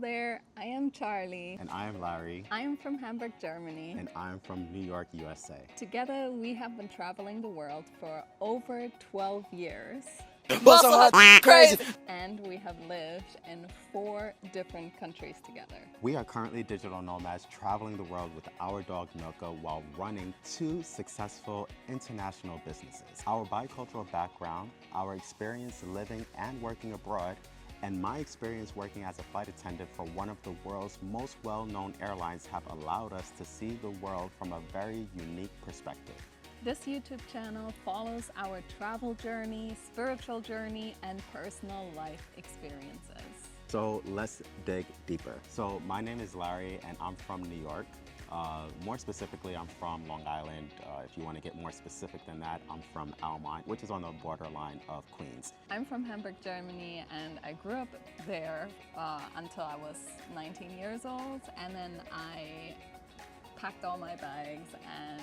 there, I am Charlie. And I am Larry. I am from Hamburg, Germany. And I am from New York, USA. Together, we have been traveling the world for over 12 years. Crazy! And we have lived in 4 different countries together. We are currently digital nomads traveling the world with our dog Milka while running 2 successful international businesses. Our bicultural background, our experience living and working abroad, and my experience working as a flight attendant for one of the world's most well-known airlines have allowed us to see the world from a very unique perspective. This YouTube channel follows our travel journey, spiritual journey, and personal life experiences. So let's dig deeper. So my name is Larry and I'm from New York. More specifically, I'm from Long Island. If you want to get more specific than that, I'm from Almont, which is on the borderline of Queens. I'm from Hamburg, Germany, and I grew up there until I was 19 years old, and then I packed all my bags and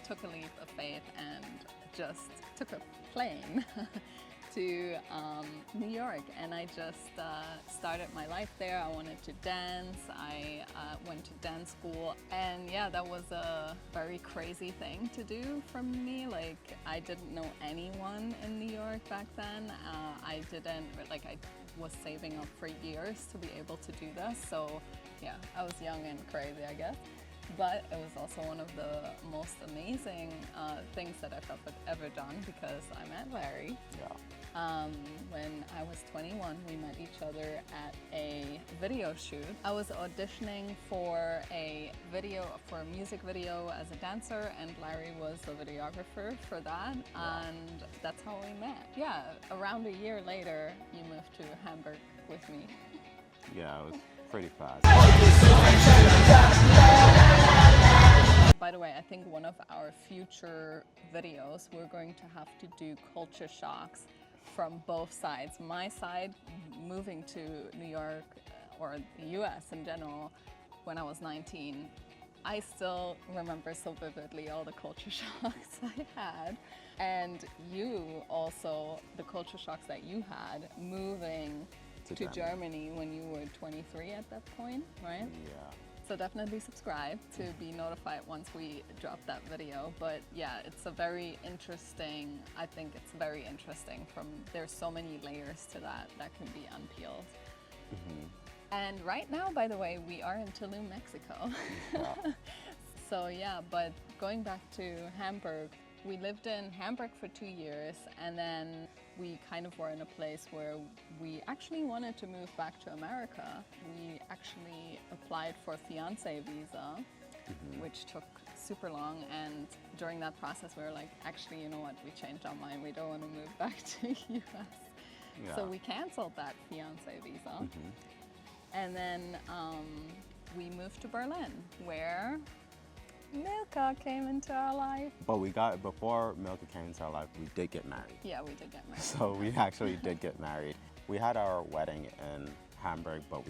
took a leap of faith and just took a plane to New York, and I just started my life there. I wanted to dance. I went to dance school, and yeah, that was a very crazy thing to do for me. Like, I didn't know anyone in New York back then. I was saving up for years to be able to do this. So yeah, I was young and crazy, I guess. But it was also one of the most amazing things that I've ever done, because I met Larry. Yeah. When I was 21, we met each other at a video shoot. I was auditioning for a music video as a dancer, and Larry was the videographer for that, and that's how we met. Yeah, around a year later, you moved to Hamburg with me. Yeah, it was pretty fast. By the way, I think one of our future videos, we're going to have to do culture shocks from both sides. My side, moving to New York or the US in general, when I was 19, I still remember so vividly all the culture shocks I had. And you also, the culture shocks that you had moving to Germany when you were 23 at that point, right? Yeah. So definitely subscribe to be notified once we drop that video. But yeah, it's a very interesting, I think it's very interesting. There's so many layers to that can be unpeeled. Mm-hmm. And right now, by the way, we are in Tulum, Mexico. Yeah. So yeah, but going back to Hamburg, we lived in Hamburg for 2 years, and then we kind of were in a place where we actually wanted to move back to America. We actually applied for a fiancé visa, which took super long, and during that process we were like, actually, you know what, we changed our mind, we don't want to move back to US. Yeah. So we canceled that fiancé visa. And then we moved to Berlin, where Milka came into our life. But before Milka came into our life, we did get married. Yeah, we did get married. So we actually did get married. We had our wedding in Hamburg, but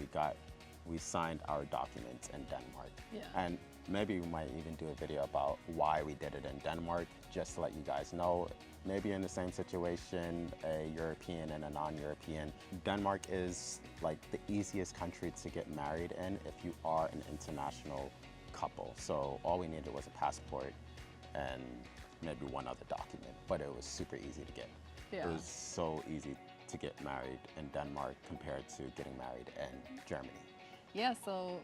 we signed our documents in Denmark. Yeah. And maybe we might even do a video about why we did it in Denmark, just to let you guys know. Maybe in the same situation, a European and a non-European. Denmark is like the easiest country to get married in if you are an international couple. So all we needed was a passport and maybe one other document, but it was super easy to get. Yeah. It was so easy to get married in Denmark compared to getting married in Germany. Yeah, so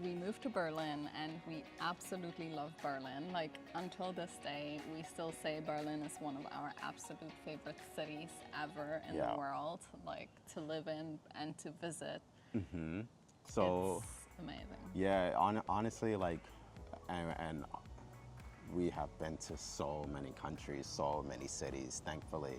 we moved to Berlin, and we absolutely love Berlin. Like, until this day, we still say Berlin is one of our absolute favorite cities ever in the world, like to live in and to visit. So it's amazing. Yeah, honestly, like, and we have been to so many countries, so many cities, thankfully.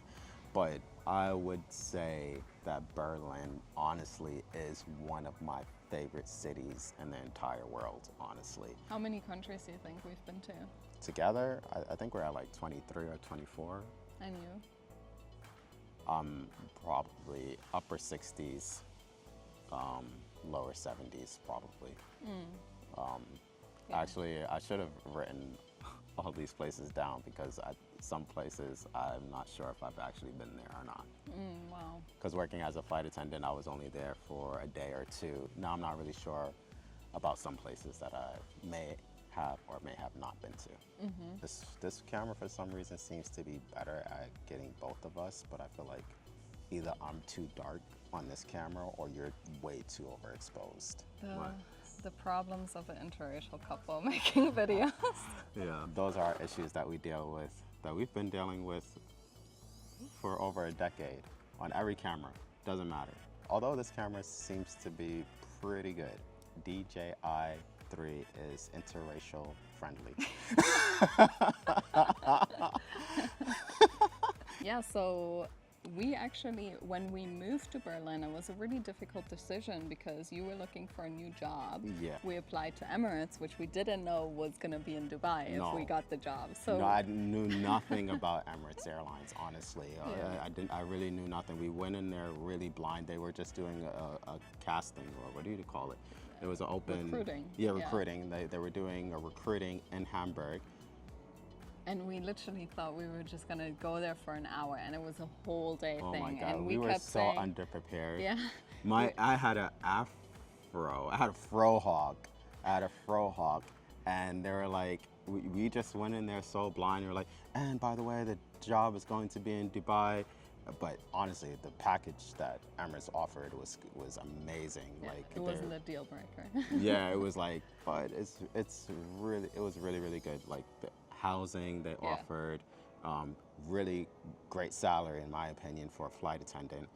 But I would say that Berlin, honestly, is one of my favorite cities in the entire world, honestly. How many countries do you think we've been to? Together, I think we're at like 23 or 24. And you? Probably upper 60s, lower 70s, probably. Yeah. Actually, I should have written all these places down, because some places, I'm not sure if I've actually been there or not. Wow. Because working as a flight attendant, I was only there for a day or two. Now I'm not really sure about some places that I may have or may have not been to. This camera for some reason seems to be better at getting both of us, but I feel like either I'm too dark on this camera or you're way too overexposed. The problems of an interracial couple making videos. Yeah, those are issues that we deal with, that we've been dealing with for over a decade on every camera. Doesn't matter. Although this camera seems to be pretty good. DJI-3 is interracial friendly. Yeah, so we actually, when we moved to Berlin, it was a really difficult decision because you were looking for a new job. Yeah. We applied to Emirates, which we didn't know was going to be in Dubai if we got the job. So no, I knew nothing about Emirates Airlines, honestly. I really knew nothing. We went in there really blind. They were just doing a casting, or what do you call it? It was an open... Recruiting. Yeah, recruiting. They were doing a recruiting in Hamburg. And we literally thought we were just going to go there for an hour, and it was a whole day Oh thing. my God, and we were kept so saying, underprepared. Yeah. I had an afro. I had a frohawk. And they were like, we just went in there so blind. We were like, and by the way, the job is going to be in Dubai. But honestly, the package that Emirates offered was amazing. Yeah, like it wasn't a deal breaker. Yeah, it was like, but it was really good. Like the housing they offered, really great salary in my opinion for a flight attendant.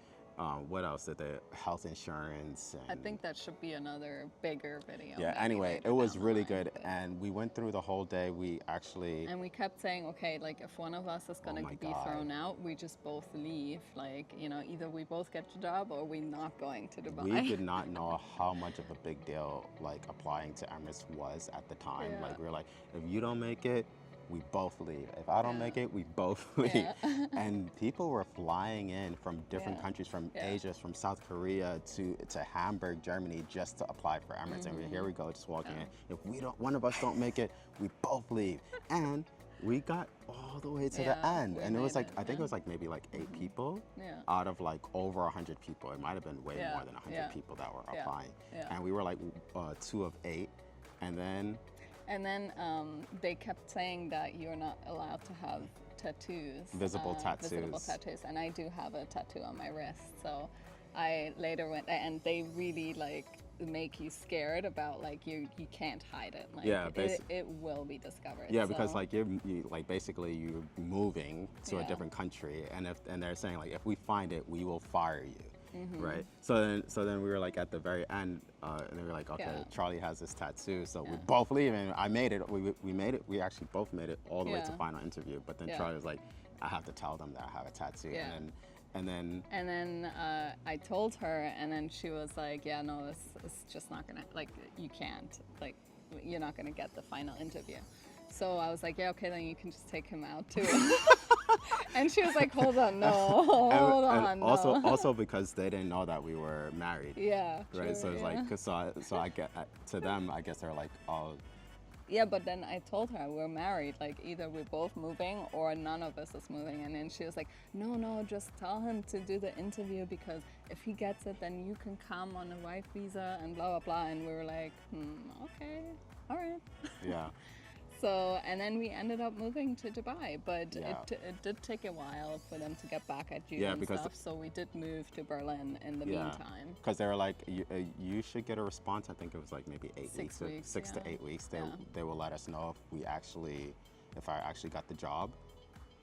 What else did they? Health insurance. And I think that should be another bigger video. yeah. Anyway, it was really good, and we went through the whole day. We actually we kept saying, okay, like if one of us is gonna be thrown out, we just both leave. Like, you know, either we both get the job or we're not going to Dubai. We did not know how much of a big deal like applying to Emirates was at the time. Yeah. Like we were like, if you don't make it, we both leave. If I don't make it, we both leave. Yeah. And people were flying in from different countries, from Asia, from South Korea to Hamburg, Germany, just to apply for Emirates. And here we go, just walking in. If one of us don't make it, we both leave. And we got all the way to the end. And it was like, I think it was like maybe like 8 people out of like over 100 people. It might have been way more than 100 people that were applying. And we were like 2 of 8. And then they kept saying that you're not allowed to have tattoos. Visible tattoos. Visible tattoos. And I do have a tattoo on my wrist. So I later went, and they really like make you scared about like you can't hide it. Like it will be discovered. Yeah, because like you like basically you're moving to a different country, and they're saying like if we find it, we will fire you. Right. So then we were like at the very end, and they were like, okay, Charlie has this tattoo, so we both leave, and I made it. We made it. We actually both made it all the way to final interview. But then Charlie was like, I have to tell them that I have a tattoo, and then I told her, and then she was like, yeah, no, it's just not gonna, like, you can't, like, you're not gonna get the final interview. So I was like, yeah, okay, then you can just take him out too. And she was like, hold on, no, hold on, no. Also because they didn't know that we were married. Yeah. Right. True, so it's like, so I get to them, I guess they're like, oh. Yeah, but then I told her we're married. Like either we're both moving or none of us is moving. And then she was like, no, just tell him to do the interview because if he gets it, then you can come on a wife visa and blah blah blah. And we were like, okay, all right. Yeah. So, and then we ended up moving to Dubai, but it did take a while for them to get back at you and stuff. So we did move to Berlin in the meantime. Because they were like, you should get a response. I think it was like maybe 8 weeks, 6 to 8 weeks. They will let us know if I actually got the job.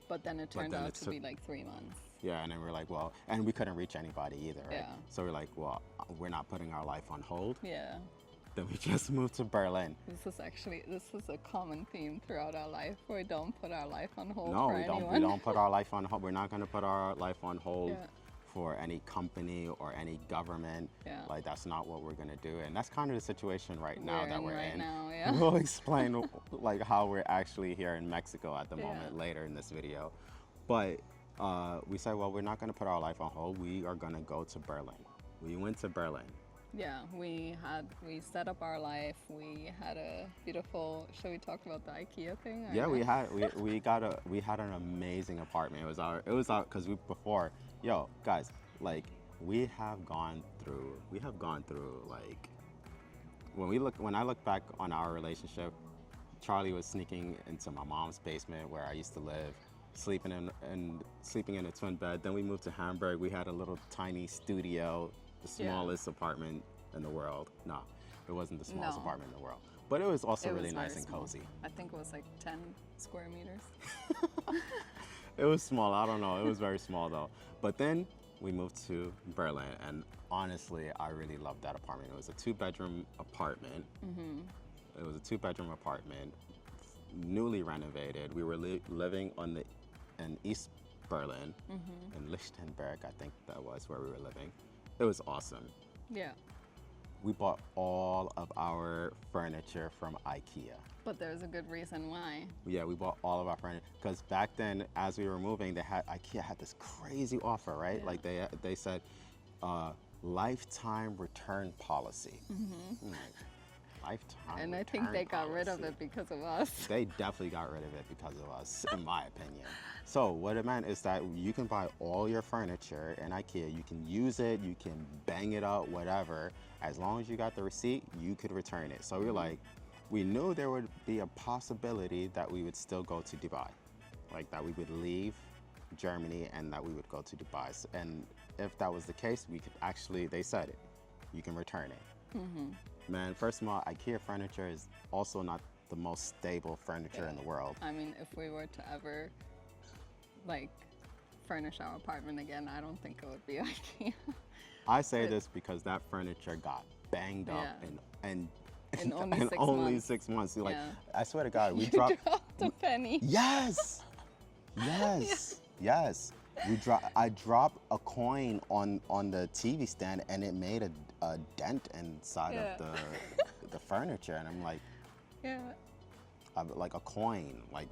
But then it turned out to be like 3 months. Yeah, and then we're like, well, and we couldn't reach anybody either, right? Yeah. So we're like, well, we're not putting our life on hold. Yeah. Then we just moved to Berlin. This is a common theme throughout our life. We don't put our life on hold for anyone. No, we don't put our life on hold. We're not going to put our life on hold for any company or any government. Yeah. Like that's not what we're going to do. And that's kind of the situation right now that we're in. Now, yeah. We'll explain like how we're actually here in Mexico at the moment later in this video. But we said, well, we're not going to put our life on hold. We are going to go to Berlin. We went to Berlin. Yeah, we set up our life. We had a beautiful. Should we talk about the IKEA thing? Or Yeah, no? we had an amazing apartment. It was our because we before, yo, guys, like we have gone through like when I look back on our relationship, Charlie was sneaking into my mom's basement where I used to live, sleeping in a twin bed. Then we moved to Hamburg. We had a little tiny studio, the smallest apartment in the world. No, it wasn't the smallest No. apartment in the world, but it was also It was really very nice and small. cozy. I think it was like 10 square meters. It was small. I don't know. It was very small though. But then we moved to Berlin, and honestly, I really loved that apartment. It was a two-bedroom apartment. It was a two-bedroom apartment, newly renovated. We were living in East Berlin, in Lichtenberg, I think that was where we were living. It was awesome. Yeah, We bought all of our furniture from IKEA. but there's a good reason why. Yeah, we bought all of our furniture because back then, as we were moving, IKEA had this crazy offer, right? Yeah. Like they said, lifetime return policy. I'm like, lifetime. And I think return they got rid of policy. it because of us. They definitely got rid of it because of us, in my opinion. So what it meant is that you can buy all your furniture in IKEA. You can use it, you can bang it out, whatever. As long as you got the receipt, you could return it. So we're like, we knew there would be a possibility that we would still go to Dubai. Like that we would leave Germany and that we would go to Dubai. And if that was the case, we could actually, they said it, you can return it. Man, first of all, IKEA furniture is also not the most stable furniture in the world. I mean, if we were to ever, like, furnish our apartment again, I don't think it would be IKEA. I say this because that furniture got banged up Yeah. and In only in 6 only months. 6 months. Like, Yeah. I swear to God, we You dropped. dropped a penny. Yes, yes. I dropped a coin on the TV stand and it made a dent inside Yeah. of the furniture, and I'm like, Yeah. like a coin, like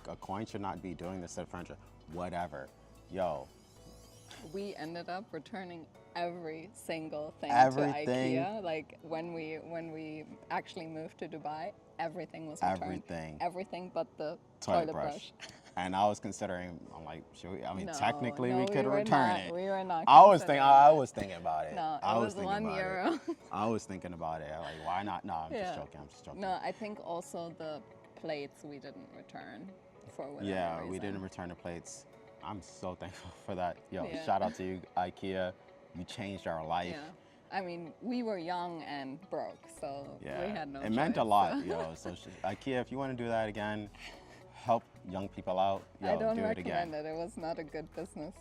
a coin should not be doing this to furniture. Whatever, yo. We ended up returning every single thing Everything. to IKEA. Like when we actually moved to Dubai, everything was returned. Everything. Everything but the Toilet brush. And I was considering, I'm like, No, technically no, we could were return not. it. We were not. I was considering thinking about it. No, I it was was thinking about €1. it. I was thinking about it. Like, why not? No, I'm just joking. No, I think also the plates we didn't return for whatever Yeah, reason. we didn't return the plates. I'm so thankful for that. Yo, Yeah. shout out to you, IKEA. You changed our life. Yeah. I mean, we were young and broke, so Yeah, we had no it meant a choice, lot, so. yo. So IKEA, if you want to do that again, help young people out. Yo, I don't do it again. recommend it. It was not a good business.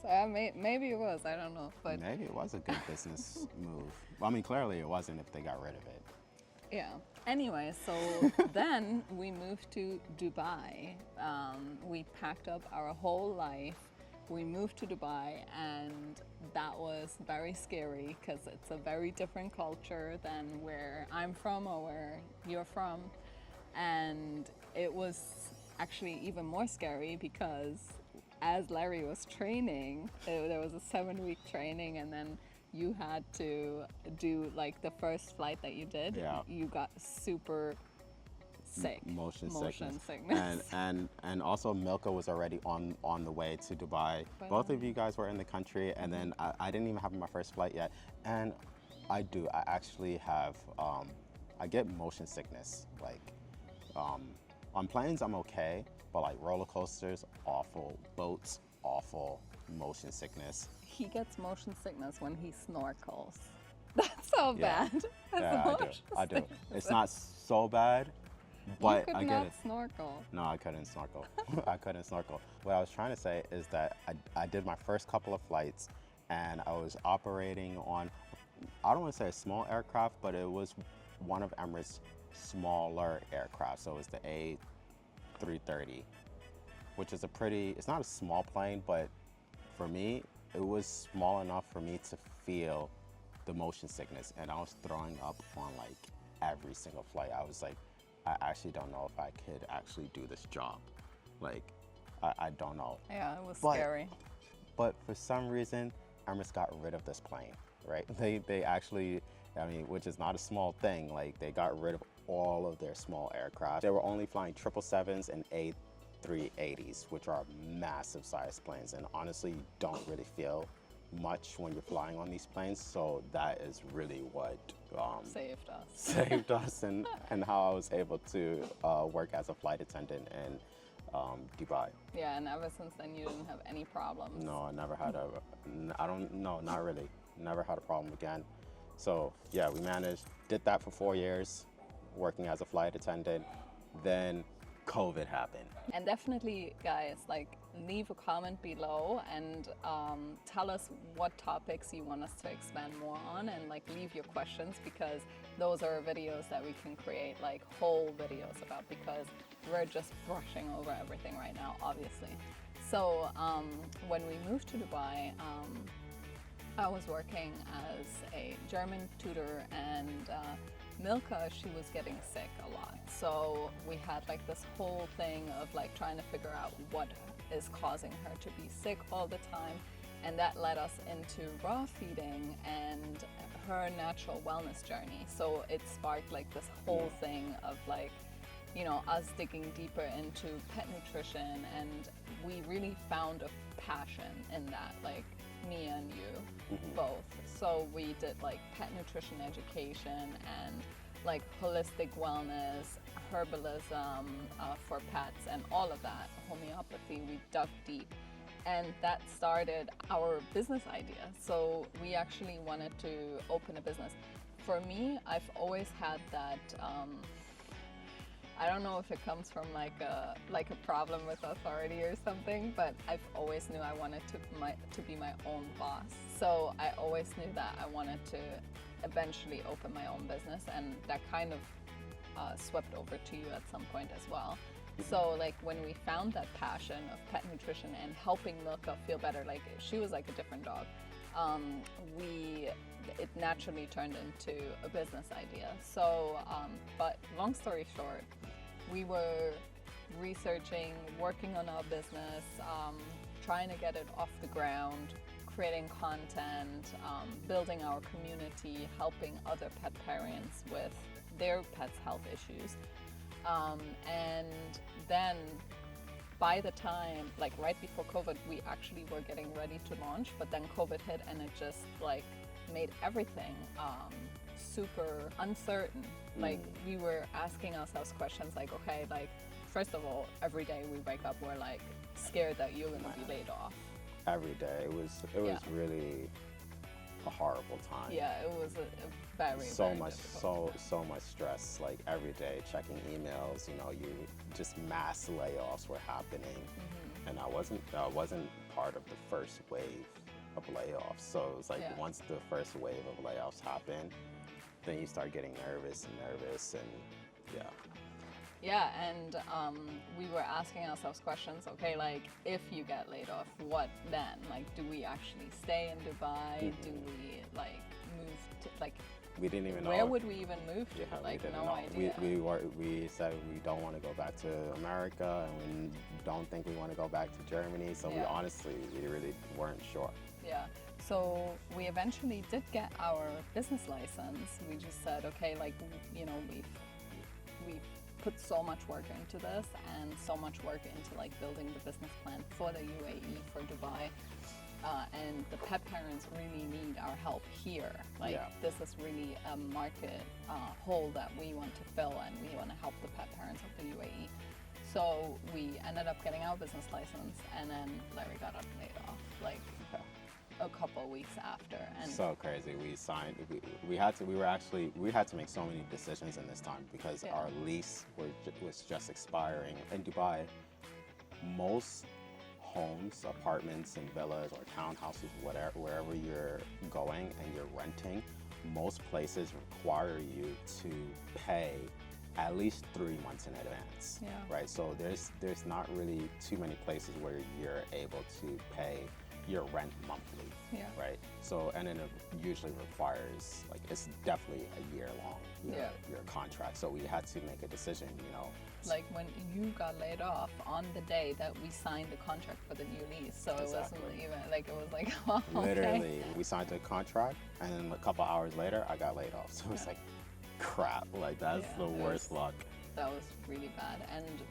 Maybe it was. I don't know. But Maybe it was a good business move. Well, I mean, clearly it wasn't if they got rid of it. yeah. Anyway, so then we moved to Dubai. We packed up our whole life. We moved to Dubai, and that was very scary because it's a very different culture than where I'm from or where you're from. And it was actually even more scary because as Larry was training, there was a 7-week training, and then you had to do like the first flight that you did. Yeah. You got super sick. Motion sickness. And also Milka was already on the way to Dubai. Both of you guys were in the country, and then I didn't even have my first flight yet. And I actually have, I get motion sickness. Like, on planes I'm okay, but like roller coasters, awful. Boats, awful. Motion sickness. He gets motion sickness when he snorkels. That's so Yeah. bad. Yeah, I do. It's not so bad, but you could I get not it. snorkel. No, I couldn't snorkel. I couldn't snorkel. What I was trying to say is that I did my first couple of flights, and I was operating on, I don't want to say a small aircraft, but it was one of Emirates' smaller aircraft. So it was the A330, which is it's not a small plane, but for me, it was small enough for me to feel the motion sickness, and I was throwing up on like every single flight. I was like, I actually don't know if I could actually do this job. Like, I don't know. Yeah, it was But- scary. But for some reason, Emirates got rid of this plane, right? They actually I mean, which is not a small thing. Like, they got rid of all of their small aircraft. They were only flying 777s and A380s, which are massive size planes. And honestly, you don't really feel much when you're flying on these planes. So that is really what Saved us. saved us, and how I was able to work as a flight attendant in Dubai. Yeah, and ever since then you didn't have any problems. No, I never had not really. Never had a problem again. So yeah, we managed, did that for 4 years, working as a flight attendant. Then COVID happened. And definitely, guys, like, leave a comment below and tell us what topics you want us to expand more on, and like leave your questions, because those are videos that we can create like whole videos about, because we're just brushing over everything right now, obviously. So when we moved to Dubai, I was working as a German tutor, and Milka, she was getting sick a lot. So we had like this whole thing of like trying to figure out what is causing her to be sick all the time. And that led us into raw feeding and her natural wellness journey. So it sparked like this whole thing of like, you know, us digging deeper into pet nutrition, and we really found a passion in that, like me and you both. So we did like pet nutrition education and like holistic wellness, herbalism for pets, and all of that, homeopathy. We dug deep, and that started our business idea. So we actually wanted to open a business. For me, I've always had that I don't know if it comes from like a problem with authority or something, but I've always knew I wanted to be my own boss. So I always knew that I wanted to eventually open my own business, and that kind of swept over to you at some point as well. So like when we found that passion of pet nutrition and helping Milka feel better, like she was like a different dog, it naturally turned into a business idea. So, but long story short, we were researching, working on our business, trying to get it off the ground, creating content, building our community, helping other pet parents with their pets' health issues. And then by the time, like right before COVID, we actually were getting ready to launch, but then COVID hit, and it just like made everything super uncertain. Like we were asking ourselves questions like, okay, like first of all, every day we wake up, we're like scared that you're gonna be laid off. Every day, it was really a horrible time. Yeah, it was a very much stress. Like every day, checking emails. You know, just mass layoffs were happening, and I wasn't part of the first wave of layoffs. So it was like once the first wave of layoffs happened, then you start getting nervous, and yeah, and we were asking ourselves questions. Okay, like if you get laid off, what then? Like, do we actually stay in Dubai? Do we like move to like? We didn't even know. Where would we even move to? Yeah, like, we didn't no know. idea. We said we don't want to go back to America, and we don't think we want to go back to Germany. So we really weren't sure. Yeah. So we eventually did get our business license. We just said, okay, like, you know, we've put so much work into this and so much work into like building the business plan for the UAE, for Dubai. And the pet parents really need our help here. Like this is really a market hole that we want to fill, and we want to help the pet parents of the UAE. So we ended up getting our business license, and then Larry got laid off like a couple of weeks after. And so crazy. We signed. We had to make so many decisions in this time, because our lease was just expiring in Dubai. Most homes, apartments, and villas or townhouses, wherever you're going and you're renting, most places require you to pay at least 3 months in advance. Right. So there's not really too many places where you're able to pay your rent monthly. Right. So, and then it usually requires, like, it's definitely a year long. Your your contract. So we had to make a decision, you know. Like when you got laid off on the day that we signed the contract for the new lease. So it wasn't even like, it was like, oh, okay. Literally, we signed the contract, and then a couple hours later, I got laid off. So it's like, crap, like that's the worst luck. That was really bad,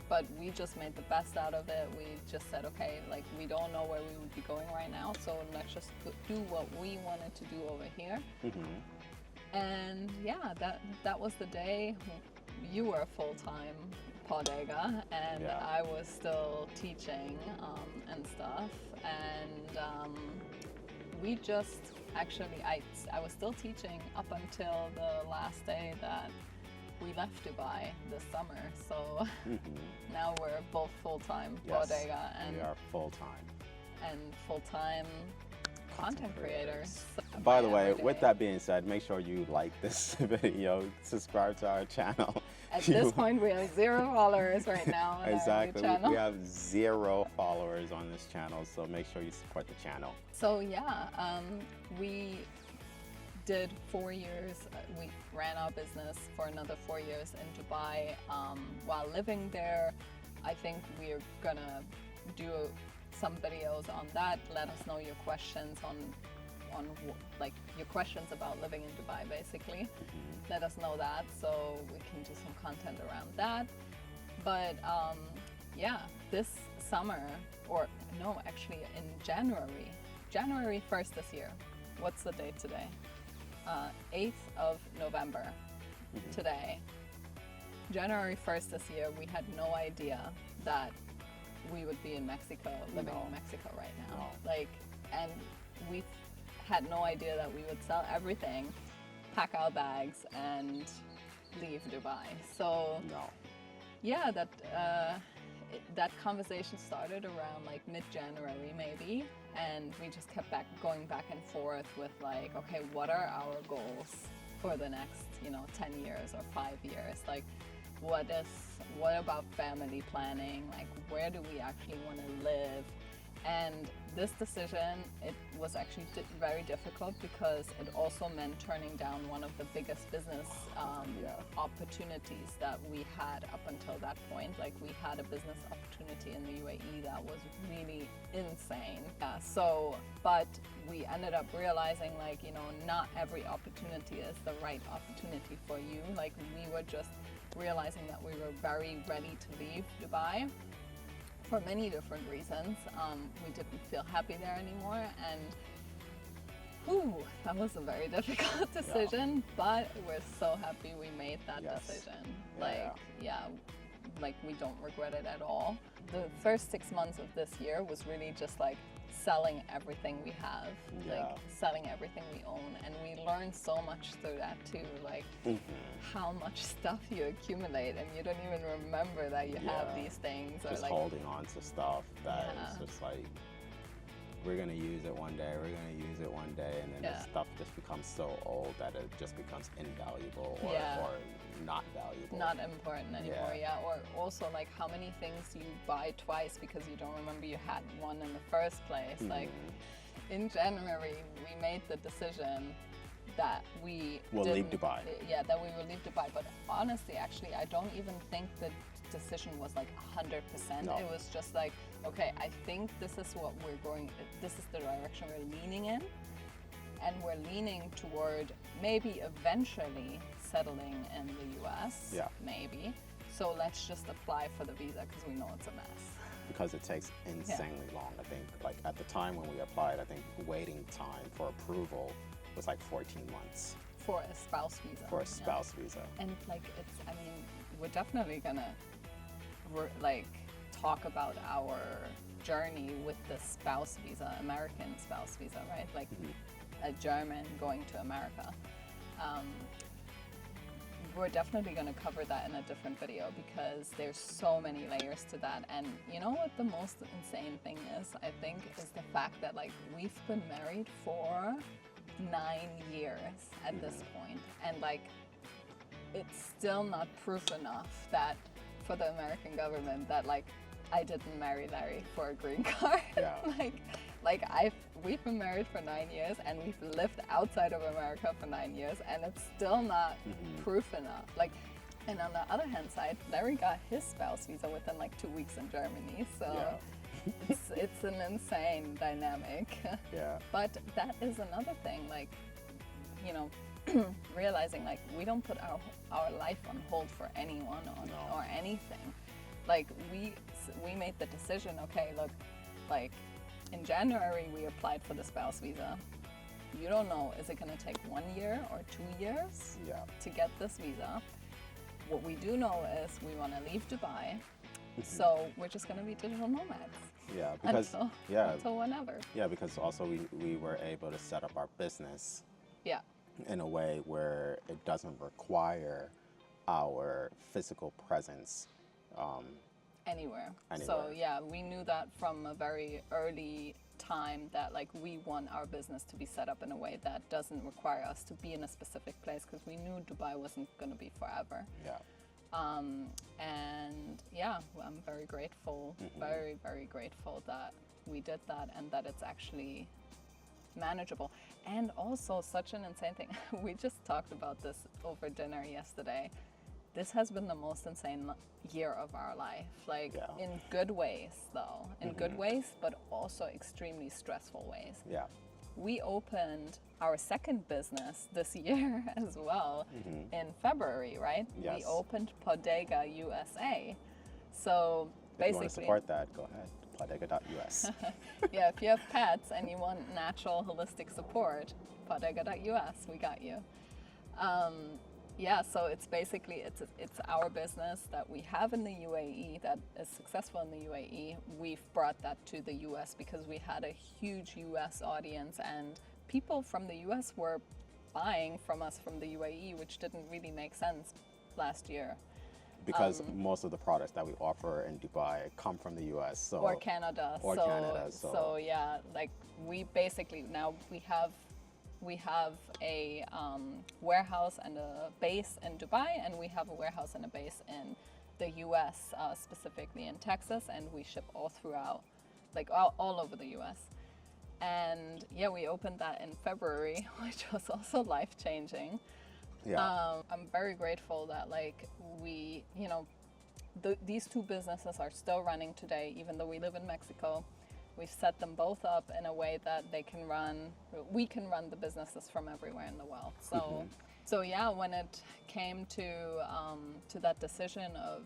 but we just made the best out of it. We just said, okay, like we don't know where we would be going right now, so let's just do what we wanted to do over here. And yeah, that was the day. You were full-time bodega, and I was still teaching and stuff. And we just actually, I was still teaching up until the last day that we left Dubai this summer. So now we're both full-time bodega, and we are full-time. And full-time content creators. By the way, with that being said, make sure you like this video, subscribe to our channel. At this point, we have 0 followers right now on exactly. our channel. We have 0 followers on this channel, so make sure you support the channel. So yeah, we did 4 years. We ran our business for another 4 years in Dubai. While living there, I think we're gonna do some videos on that. Let us know your questions on like your questions about living in Dubai, basically. Let us know that, so we can do some content around that. But yeah, this summer, or no, actually in January 1st this year. What's the date today? 8th of November today. January 1st this year, we had no idea that we would be in Mexico, living in Mexico right now. Like, and we had no idea that we would sell everything, pack our bags, and leave Dubai. So yeah, that conversation started around like mid-January maybe, and we just kept going back and forth with like, okay, what are our goals for the next 10 years or 5 years? Like, what about family planning? Like, where do we actually want to live? And this decision, it was actually very difficult because it also meant turning down one of the biggest business opportunities that we had up until that point. Like, we had a business opportunity in the UAE that was really insane. But we ended up realizing, like, not every opportunity is the right opportunity for you. Like, we were just realizing that we were very ready to leave Dubai for many different reasons. We didn't feel happy there anymore, and that was a very difficult decision, but we're so happy we made that decision. Like, we don't regret it at all. The first 6 months of this year was really just like selling everything we have, like selling everything we own, and we learned so much through that too, like how much stuff you accumulate and you don't even remember that you have these things, or just like holding on to stuff that is just like, we're gonna use it one day, and then this stuff just becomes so old that it just becomes invaluable or not valuable. Not important anymore, Or also, like, how many things you buy twice because you don't remember you had one in the first place. Like, in January, we made the decision that we will leave Dubai. Yeah, that we will leave Dubai. But honestly, actually, I don't even think the decision was like 100%. No. It was just like, okay, I think this is what we're going, this is the direction we're leaning in. And we're leaning toward maybe eventually settling in the US, maybe. So let's just apply for the visa because we know it's a mess. Because it takes insanely long. I think, like, at the time when we applied, I think waiting time for approval was like 14 months. For a spouse visa. For a spouse visa. And like, I mean, we're definitely gonna like talk about our journey with the spouse visa, American spouse visa, right? Like a German going to America. We're definitely going to cover that in a different video because there's so many layers to that. And you know what the most insane thing is, I think, is the fact that, like, we've been married for 9 years at this point, and like, it's still not proof enough that for the American government that, like, I didn't marry Larry for a green card. Yeah. Like, Like we've been married for 9 years and we've lived outside of America for 9 years, and it's still not proof enough. Like, and on the other hand side, Larry got his spouse visa within like 2 weeks in Germany. So it's an insane dynamic. Yeah. But that is another thing, like, you know, realizing like we don't put our life on hold for anyone or anything. Like we made the decision, okay, look, like in January we applied for the spouse visa. You don't know, is it going to take 1 year or 2 years to get this visa? What we do know is we want to leave Dubai, so we're just going to be digital nomads. Yeah, because until whenever. Yeah, because also we were able to set up our business Yeah. in a way where it doesn't require our physical presence Anywhere. Anywhere. So yeah, we knew that from a very early time that like we want our business to be set up in a way that doesn't require us to be in a specific place, because we knew Dubai wasn't going to be forever. Yeah. And yeah, I'm very grateful, very, very grateful that we did that and that it's actually manageable. And also such an insane thing, we just talked about this over dinner yesterday. This has been the most insane year of our life, like in good ways though, in good ways, but also extremely stressful ways. Yeah. We opened our second business this year as well in February, right? Yes. We opened Bodega USA. So basically, if you want to support that, go ahead, bodega.us. Yeah, if you have pets and you want natural holistic support, bodega.us, we got you. Yeah, so it's basically it's our business that we have in the UAE that is successful in the UAE. We've brought that to the US because we had a huge US audience, and people from the US were buying from us from the UAE, which didn't really make sense last year. Because most of the products that we offer in Dubai come from the US. So, or Canada. Canada. So yeah, like we basically now we have a warehouse and a base in Dubai, and we have a warehouse and a base in the US, specifically in Texas, and we ship all throughout, like all over the US. And yeah, we opened that in February, which was also life-changing. Yeah. I'm very grateful that like we, you know, these two businesses are still running today, even though we live in Mexico. We've set them both up in a way that we can run the businesses from everywhere in the world. So, so yeah, when it came to that decision of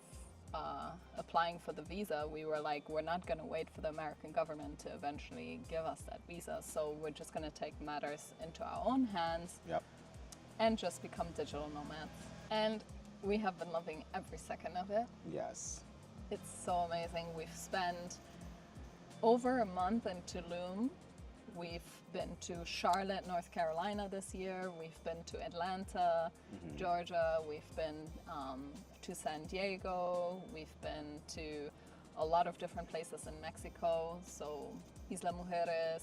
applying for the visa, we were like, we're not going to wait for the American government to eventually give us that visa. So we're just going to take matters into our own hands and just become digital nomads. And we have been loving every second of it. Yes. It's so amazing. We've spent over a month in Tulum. We've been to Charlotte, North Carolina this year. We've been to Atlanta, Georgia. We've been to San Diego. We've been to a lot of different places in Mexico. So Isla Mujeres,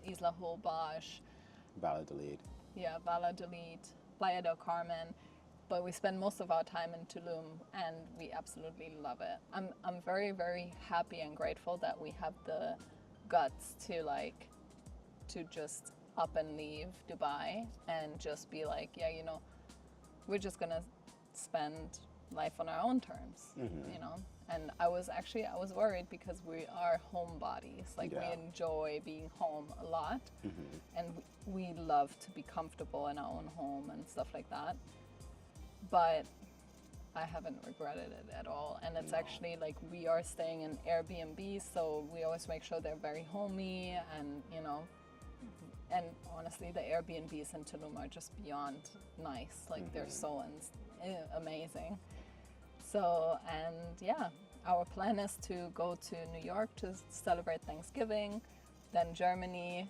Isla Holbox. Valladolid. Yeah, Valladolid, Playa del Carmen. But we spend most of our time in Tulum, and we absolutely love it. I'm very, very happy and grateful that we have the guts to just up and leave Dubai and just be like, yeah, you know, we're just gonna spend life on our own terms, you know. And I was worried because we are homebodies. Like we enjoy being home a lot, and we love to be comfortable in our own home and stuff like that. But I haven't regretted it at all. And it's actually like we are staying in Airbnb, so we always make sure they're very homey, and you know, and honestly the Airbnbs in Tulum are just beyond nice. Like they're so amazing. So, and yeah, our plan is to go to New York to celebrate Thanksgiving, then Germany,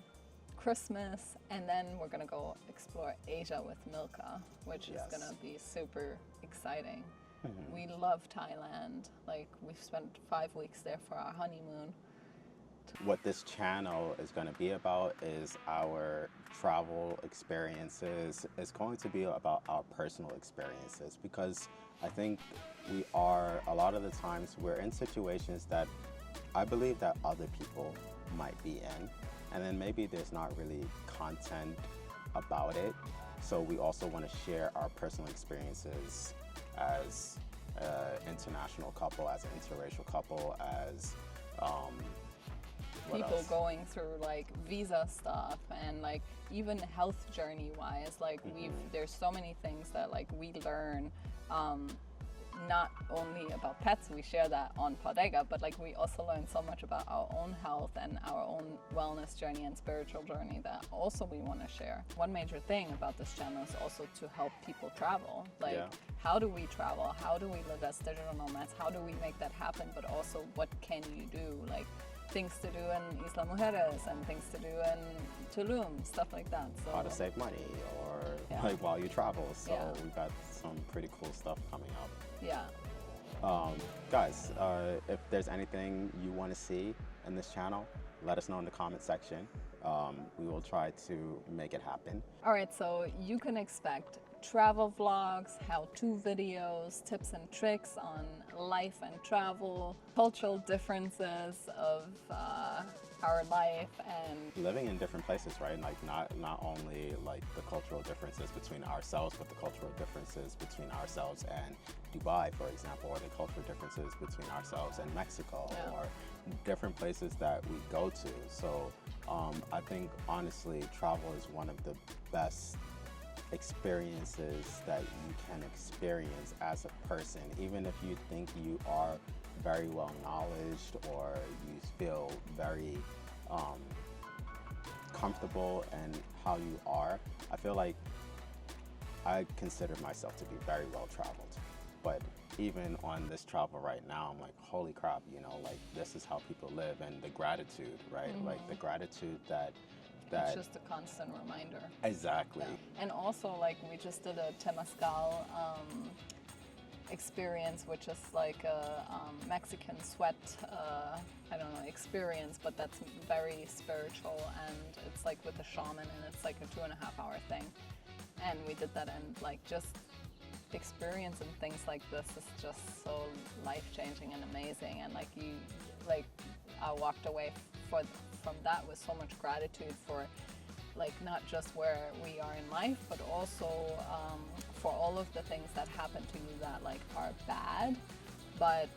Christmas, and then we're gonna go explore Asia with Milka, which is gonna be super exciting. We love Thailand. Like we've spent 5 weeks there for our honeymoon. What this channel is going to be about is our travel experiences. It's going to be about our personal experiences, because I think a lot of the times we're in situations that I believe that other people might be in. and then maybe there's not really content about it. So we also want to share our personal experiences as an international couple, as an interracial couple, as people going through like visa stuff and like even health journey wise, like there's so many things that like we learn, not only about pets, we share that on Podega, but like we also learn so much about our own health and our own wellness journey and spiritual journey that also we want to share. One major thing about this channel is also to help people travel. Like how do we travel? How do we live as digital nomads? How do we make that happen? But also what can you do? Like things to do in Isla Mujeres and things to do in Tulum, stuff like that. So how to save money or like while you travel. So we got some pretty cool stuff coming up. Yeah. Guys, if there's anything you want to see in this channel, let us know in the comment section. We will try to make it happen. All right, so you can expect travel vlogs, how-to videos, tips and tricks on life and travel, cultural differences of our life, and living in different places, right? Like not only like the cultural differences between ourselves, but the cultural differences between ourselves and Dubai, for example, or the cultural differences between ourselves and Mexico, or different places that we go to. So I think honestly, travel is one of the best experiences that you can experience as a person, even if you think you are very well knowledge or you feel very comfortable in how you are. I feel like I consider myself to be very well traveled, but even on this travel right now, I'm like, holy crap, you know, like this is how people live, and the gratitude, right? Like the gratitude that it's just a constant reminder. Exactly. Yeah. And also, like, we just did a Temazcal experience, which is like a Mexican sweat, I don't know, experience, but that's very spiritual, and it's like with a shaman, and it's like a 2.5-hour thing. And we did that, and like just experiencing things like this is just so life-changing and amazing. And like I walked away from that with so much gratitude for like not just where we are in life, but also for all of the things that happen to you that like are bad, but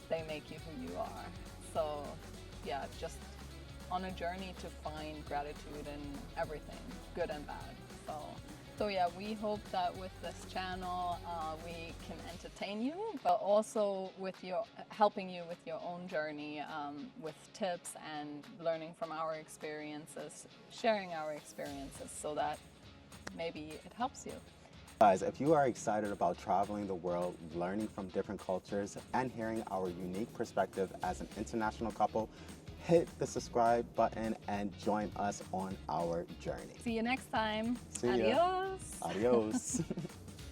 they make you who you are. So yeah, just on a journey to find gratitude in everything, good and bad. So yeah, we hope that with this channel we can entertain you, but also with helping you with your own journey, with tips and learning from our experiences, sharing our experiences, so that maybe it helps you. Guys, if you are excited about traveling the world, learning from different cultures, and hearing our unique perspective as an international couple, hit the subscribe button and join us on our journey. See you next time. See ya. Adios. Adios.